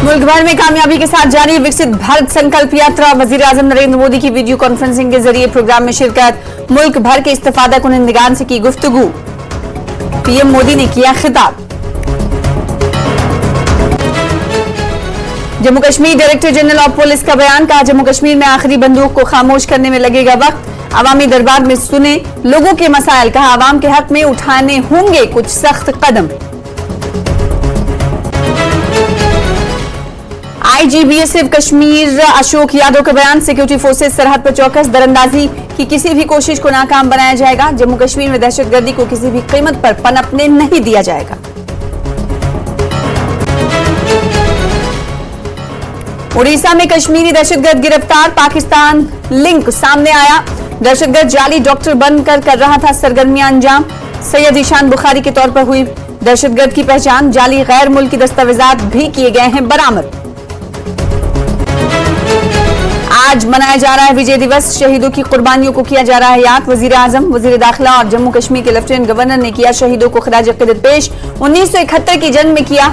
मुल्क भर में कामयाबी के साथ जारी विकसित भारत संकल्प यात्रा। वजीर आजम नरेंद्र मोदी की वीडियो कॉन्फ्रेंसिंग के जरिए प्रोग्राम में शिरकत। मुल्क भर के इस्तिफादा कुनिंदगान से की गुफ्तगू। पीएम मोदी ने किया खिताब। Jammu Kashmir director general of police का बयान। कहा, जम्मू कश्मीर में आखिरी बंदूक को खामोश करने में लगेगा वक्त। अवामी दरबार में सुने लोगों के मसाइल। कहा, आवाम के हक में उठाने होंगे कुछ सख्त कदम। आईजीबीएसएफ कश्मीर अशोक यादव का बयान। सिक्योरिटी फोर्सेस सरहद पर चौकस। दरअंदाजी की किसी भी कोशिश को नाकाम बनाया जाएगा। जम्मू कश्मीर में दहशतगर्दी को किसी भी कीमत पर पनपने नहीं दिया जाएगा। उड़ीसा में कश्मीरी दहशतगर्द गिरफ्तार। पाकिस्तान लिंक सामने आया। दहशतगर्द जाली डॉक्टर बनकर कर रहा था सरगर्मियां अंजाम। सैयद ईशान बुखारी के तौर पर हुई दहशतगर्द की पहचान। जाली गैर मुल्की दस्तावेजात भी किए गए हैं बरामद। आज मनाया जा रहा है विजय दिवस। शहीदों की कुर्बानियों को किया जा रहा है याद। वजीर आजम, वजीर दाखिला और जम्मू कश्मीर के लेफ्टिनेंट गवर्नर ने किया शहीदों को खराज अकीदत पेश। 1971 की जंग में किया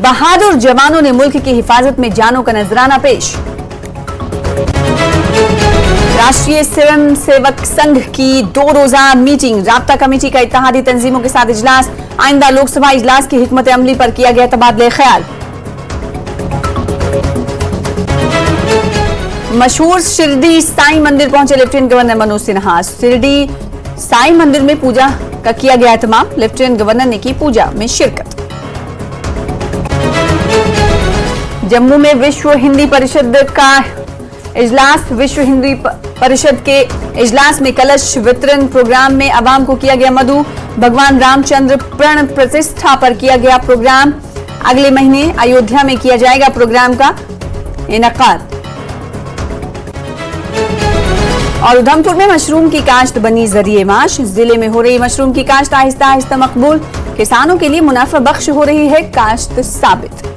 बहादुर जवानों ने मुल्क की हिफाजत में जानों का नजराना पेश। राष्ट्रीय स्वयं सेवक संघ की 2 रोजा मीटिंग। राब्ता कमेटी का इत्तेहादी तंजीमों के साथ इजलास। आइंदा लोकसभा इजलास की हिकमत अमली पर किया गया तबादले ख्याल। मशहूर शिरडी साईं मंदिर पहुंचे लेफ्टिनेंट गवर्नर मनोज सिन्हा। शिरडी साईं मंदिर में पूजा का किया गया एहतमाम। लेफ्टिनेंट गवर्नर ने की पूजा में शिरकत। जम्मू में विश्व हिंदी परिषद का इजलास। विश्व हिंदी परिषद के इजलास में कलश वितरण प्रोग्राम में अवाम को किया गया मधु। भगवान रामचंद्र प्रण प्रतिष्ठा पर किया गया प्रोग्राम। अगले महीने अयोध्या में किया जाएगा प्रोग्राम का इनेकाद। और उधमपुर में मशरूम की काश्त बनी जरिए माश। जिले में हो रही मशरूम की काश्त आहिस्ता आहिस्ता मकबूल। किसानों के लिए मुनाफा बख्श हो रही है काश्त साबित।